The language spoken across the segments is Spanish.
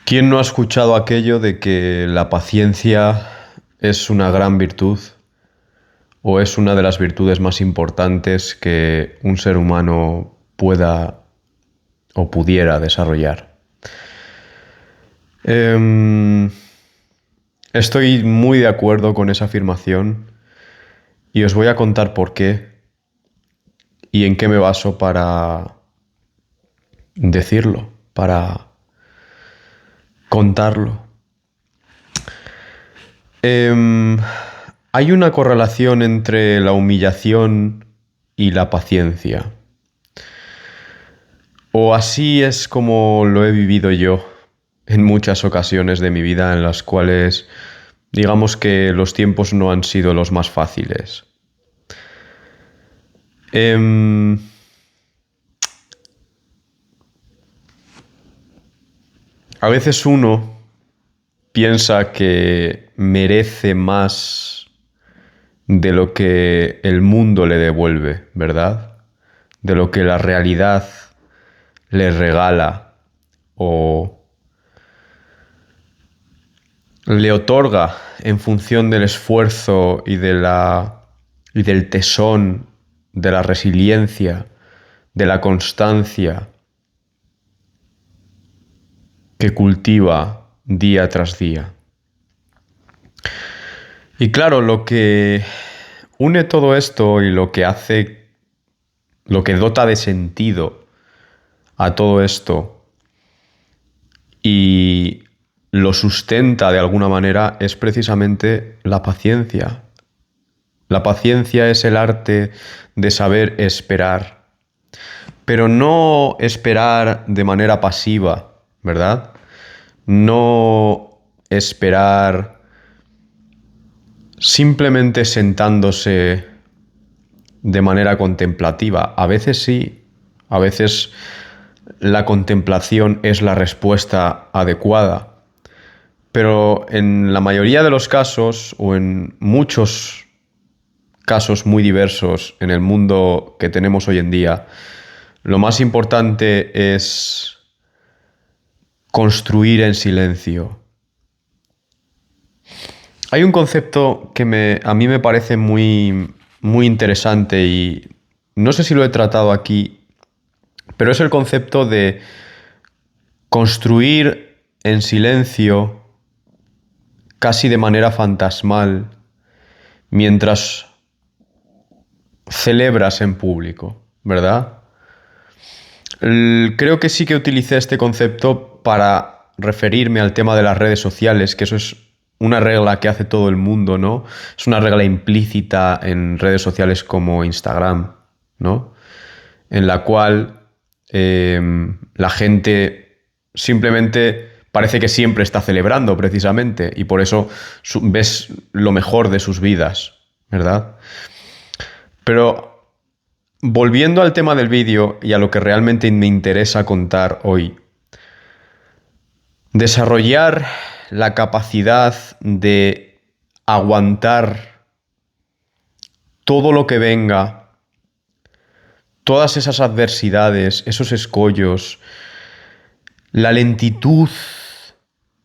¿Quién no ha escuchado aquello de que la paciencia es una gran virtud o es una de las virtudes más importantes que un ser humano pueda o pudiera desarrollar? Em, Estoy muy de acuerdo con esa afirmación y os voy a contar por qué y en qué me baso para decirlo, para contarlo. Em, Hay una correlación entre la humillación y la paciencia. O así es como lo he vivido yo en muchas ocasiones de mi vida en las cuales digamos que los tiempos no han sido los más fáciles. Em, a veces uno piensa que merece más de lo que el mundo le devuelve, ¿verdad? De lo que la realidad le regala o le otorga en función del esfuerzo y del tesón, de la resiliencia, de la constancia que cultiva día tras día. Y claro, lo que une todo esto y lo que hace, lo que dota de sentido a todo esto y lo sustenta de alguna manera es precisamente la paciencia. La paciencia es el arte de saber esperar, pero no esperar de manera pasiva, ¿verdad? No esperar simplemente sentándose de manera contemplativa. A veces sí, a veces la contemplación es la respuesta adecuada, pero en la mayoría de los casos, o en muchos casos muy diversos en el mundo que tenemos hoy en día, lo más importante es construir en silencio. Hay un concepto que a mí me parece muy interesante y no sé si lo he tratado aquí, pero es el concepto de construir en silencio, casi de manera fantasmal, mientras celebras en público, ¿verdad? Creo que sí que utilicé este concepto para referirme al tema de las redes sociales, que eso es una regla que hace todo el mundo, ¿no? Es una regla implícita en redes sociales como Instagram, ¿no? En la cual la gente simplemente parece que siempre está celebrando precisamente y por eso ves lo mejor de sus vidas, ¿verdad? Pero volviendo al tema del vídeo y a lo que realmente me interesa contar hoy, desarrollar la capacidad de aguantar todo lo que venga, todas esas adversidades, esos escollos, la lentitud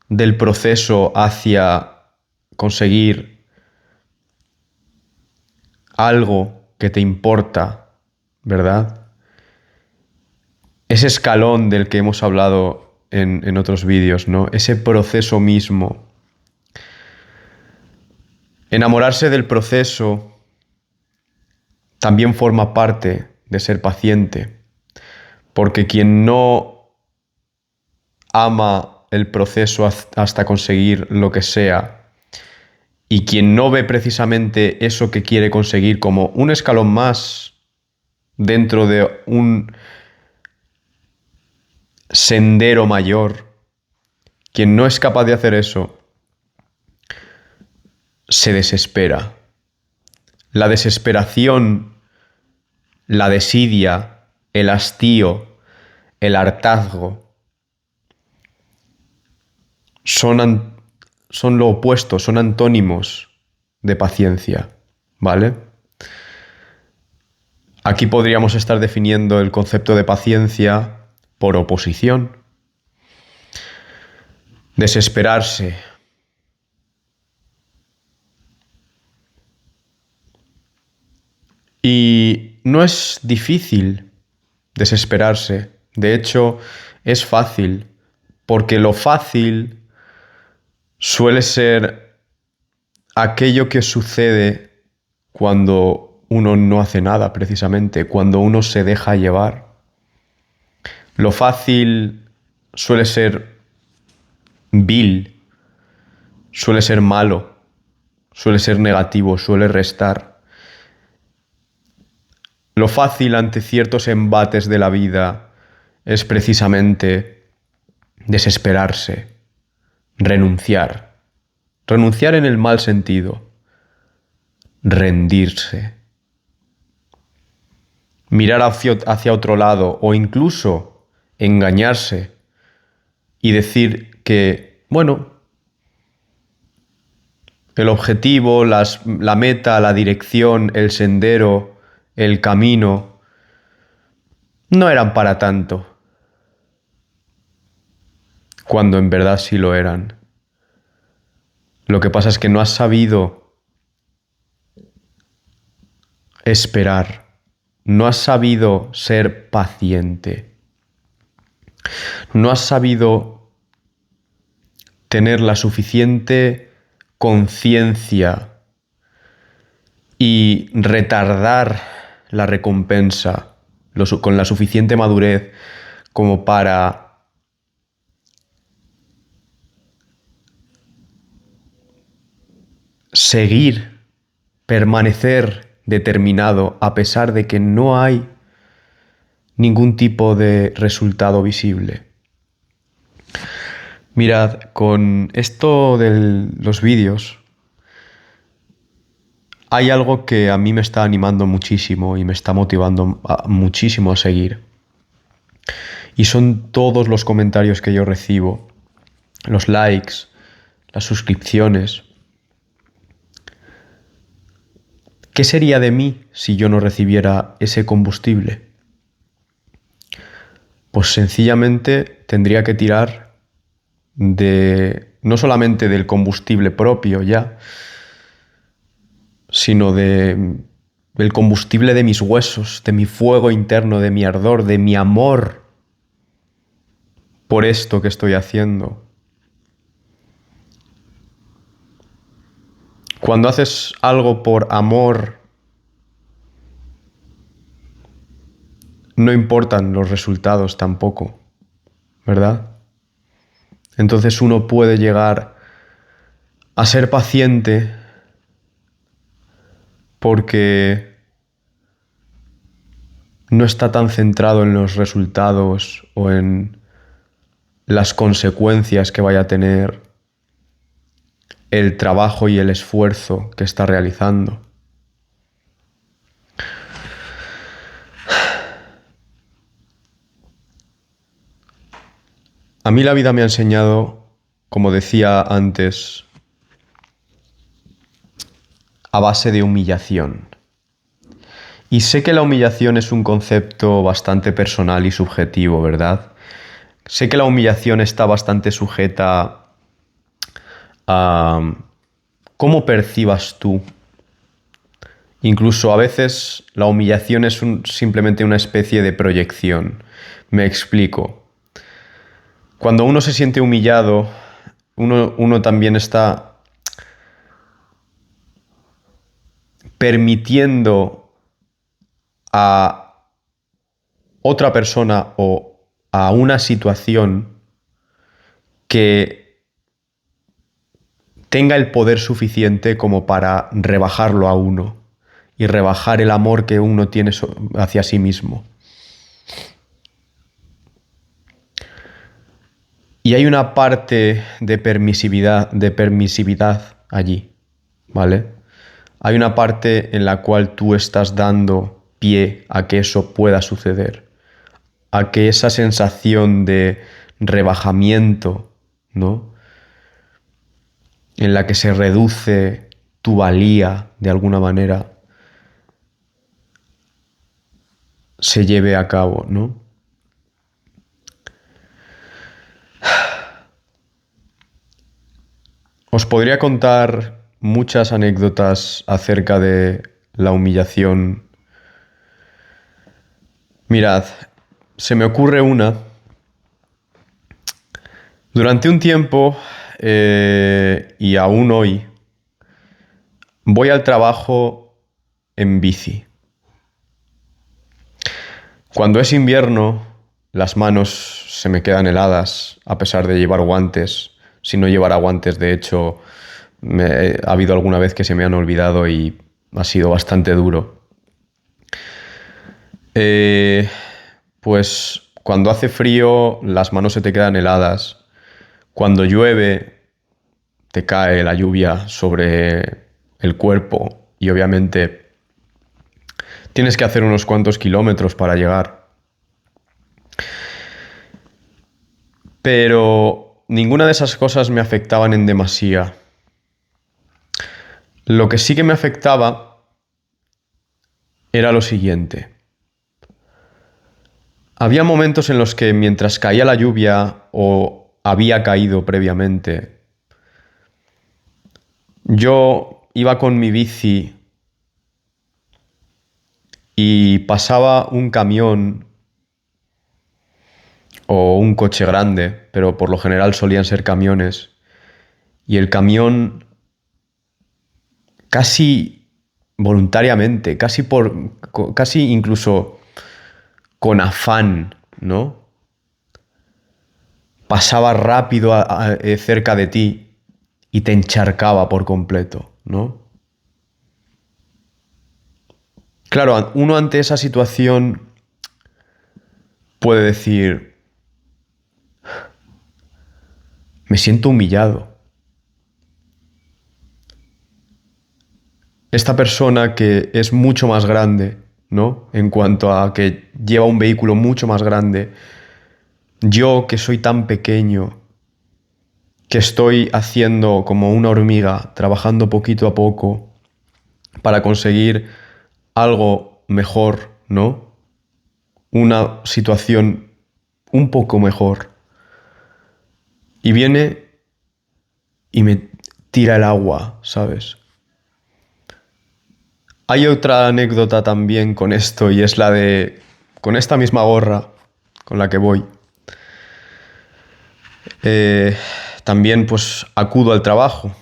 del proceso hacia conseguir algo que te importa, ¿verdad? Ese escalón del que hemos hablado en otros vídeos, ¿no? Ese proceso mismo. Enamorarse del proceso también forma parte de ser paciente, porque quien no ama el proceso hasta conseguir lo que sea, y quien no ve precisamente eso que quiere conseguir como un escalón más dentro de un sendero mayor, quien no es capaz de hacer eso, se desespera. La desesperación, la desidia, el hastío, el hartazgo son lo opuesto, son antónimos de paciencia, ¿vale? Aquí podríamos estar definiendo el concepto de paciencia por oposición. Desesperarse. Y no es difícil desesperarse. De hecho, es fácil, porque lo fácil suele ser aquello que sucede cuando uno no hace nada, precisamente, cuando uno se deja llevar. Lo fácil suele ser vil, suele ser malo, suele ser negativo, suele restar. Lo fácil ante ciertos embates de la vida es precisamente desesperarse, renunciar. Renunciar en el mal sentido, rendirse. Mirar hacia otro lado o incluso engañarse y decir que, bueno, el objetivo, la meta, la dirección, el sendero, el camino, no eran para tanto, cuando en verdad sí lo eran. Lo que pasa es que no has sabido esperar, no has sabido ser paciente, no has sabido tener la suficiente conciencia y retardar la recompensa con la suficiente madurez como para seguir, permanecer determinado a pesar de que no hay ningún tipo de resultado visible. Mirad, con esto de los vídeos, hay algo que a mí me está animando muchísimo y me está motivando muchísimo a seguir. Y son todos los comentarios que yo recibo, los likes, las suscripciones. ¿Qué sería de mí si yo no recibiera ese combustible? Pues sencillamente tendría que tirar no solamente del combustible propio ya, sino del combustible de mis huesos, de mi fuego interno, de mi ardor, de mi amor por esto que estoy haciendo. Cuando haces algo por amor, no importan los resultados tampoco, ¿verdad? Entonces uno puede llegar a ser paciente porque no está tan centrado en los resultados o en las consecuencias que vaya a tener el trabajo y el esfuerzo que está realizando. A mí la vida me ha enseñado, como decía antes, a base de humillación. Y sé que la humillación es un concepto bastante personal y subjetivo, ¿verdad? Sé que la humillación está bastante sujeta a cómo percibas tú. Incluso a veces la humillación es simplemente una especie de proyección. Me explico. Cuando uno se siente humillado, uno también está permitiendo a otra persona o a una situación que tenga el poder suficiente como para rebajarlo a uno y rebajar el amor que uno tiene hacia sí mismo. Y hay una parte de permisividad allí, ¿vale? Hay una parte en la cual tú estás dando pie a que eso pueda suceder, a que esa sensación de rebajamiento, ¿no? En la que se reduce tu valía de alguna manera, se lleve a cabo, ¿no? Os podría contar muchas anécdotas acerca de la humillación. Mirad, se me ocurre una. Durante un tiempo, y aún hoy, voy al trabajo en bici. Cuando es invierno, las manos se me quedan heladas a pesar de llevar guantes. Si no llevara guantes, de hecho, ha habido alguna vez que se me han olvidado y ha sido bastante duro. Eh, pues cuando hace frío, las manos se te quedan heladas. Cuando llueve, te cae la lluvia sobre el cuerpo y obviamente tienes que hacer unos cuantos kilómetros para llegar. Pero ninguna de esas cosas me afectaban en demasía. Lo que sí que me afectaba era lo siguiente. Había momentos en los que mientras caía la lluvia o había caído previamente, yo iba con mi bici y pasaba un camión o un coche grande, pero por lo general solían ser camiones, y el camión casi voluntariamente, casi incluso con afán, ¿no? Pasaba rápido cerca de ti y te encharcaba por completo, ¿no? Claro, uno ante esa situación puede decir, me siento humillado. Esta persona que es mucho más grande, ¿no? En cuanto a que lleva un vehículo mucho más grande, yo que soy tan pequeño, que estoy haciendo como una hormiga, trabajando poquito a poco para conseguir algo mejor, ¿no? Una situación un poco mejor. Y viene y me tira el agua, ¿sabes? Hay otra anécdota también con esto y es la de, con esta misma gorra con la que voy, eh, también pues acudo al trabajo.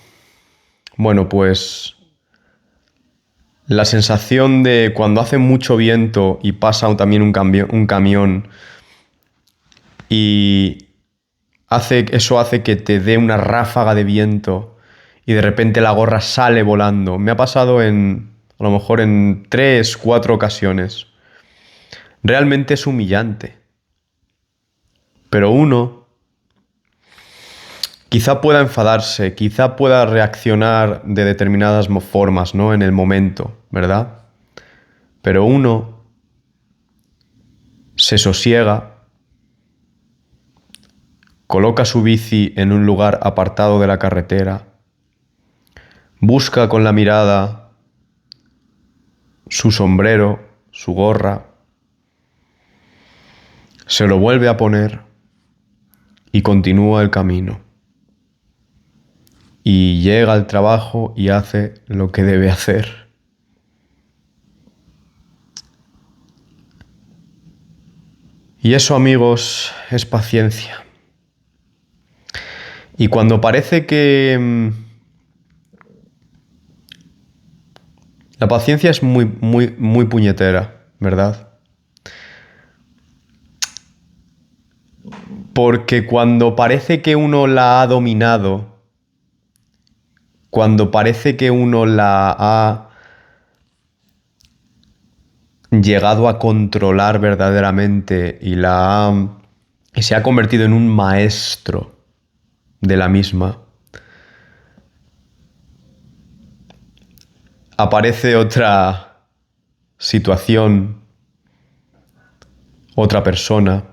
Bueno, pues la sensación de cuando hace mucho viento y pasa también un camión y eso hace que te dé una ráfaga de viento y de repente la gorra sale volando. Me ha pasado a lo mejor en 3, 4 ocasiones. Realmente es humillante. Pero uno quizá pueda enfadarse, quizá pueda reaccionar de determinadas formas, ¿no? En el momento, ¿verdad? Pero uno se sosiega, coloca su bici en un lugar apartado de la carretera, busca con la mirada su sombrero, su gorra, se lo vuelve a poner y continúa el camino. Y llega al trabajo y hace lo que debe hacer. Y eso, amigos, es paciencia. Y cuando parece que la paciencia es muy, muy, muy puñetera, ¿verdad? Porque cuando parece que uno la ha dominado, cuando parece que uno la ha llegado a controlar verdaderamente y se ha convertido en un maestro de la misma, aparece otra situación, otra persona,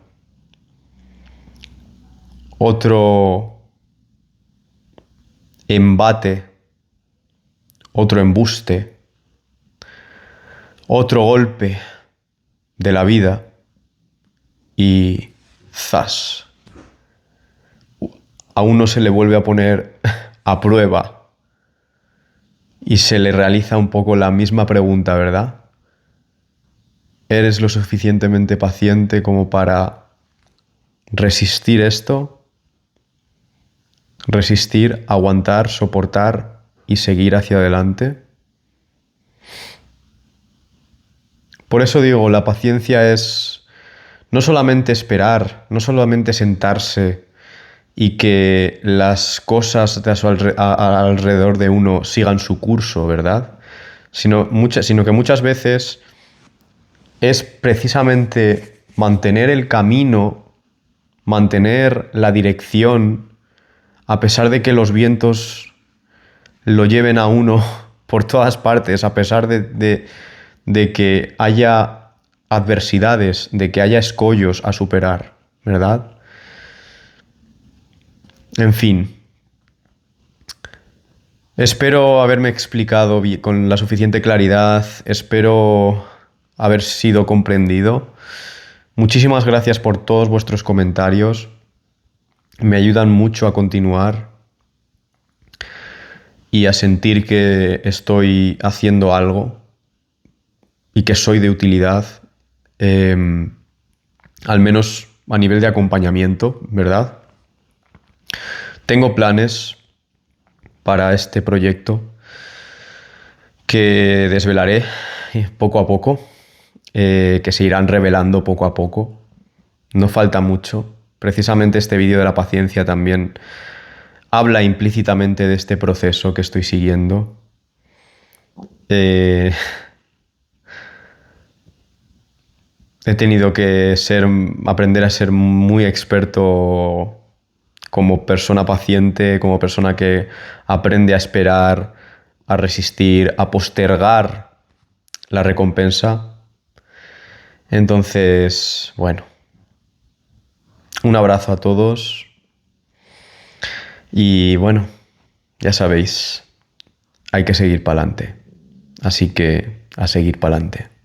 otro embate, otro embuste, otro golpe de la vida y ¡zas! A uno se le vuelve a poner a prueba y se le realiza un poco la misma pregunta, ¿verdad? ¿Eres lo suficientemente paciente como para resistir esto? Resistir, aguantar, soportar y seguir hacia adelante. Por eso digo, la paciencia es no solamente esperar, no solamente sentarse y que las cosas de alrededor de uno sigan su curso, ¿verdad? Sino que muchas veces es precisamente mantener el camino, mantener la dirección, a pesar de que los vientos lo lleven a uno por todas partes, a pesar de que haya adversidades, de que haya escollos a superar, ¿verdad? En fin, espero haberme explicado con la suficiente claridad, espero haber sido comprendido. Muchísimas gracias por todos vuestros comentarios, me ayudan mucho a continuar y a sentir que estoy haciendo algo y que soy de utilidad, al menos a nivel de acompañamiento, ¿verdad? Tengo planes para este proyecto que desvelaré poco a poco, que se irán revelando poco a poco. No falta mucho. Precisamente este vídeo de la paciencia también habla implícitamente de este proceso que estoy siguiendo. He tenido que aprender a ser muy experto como persona paciente, como persona que aprende a esperar, a resistir, a postergar la recompensa. Entonces, bueno, un abrazo a todos y bueno, ya sabéis, hay que seguir para adelante. Así que a seguir para adelante.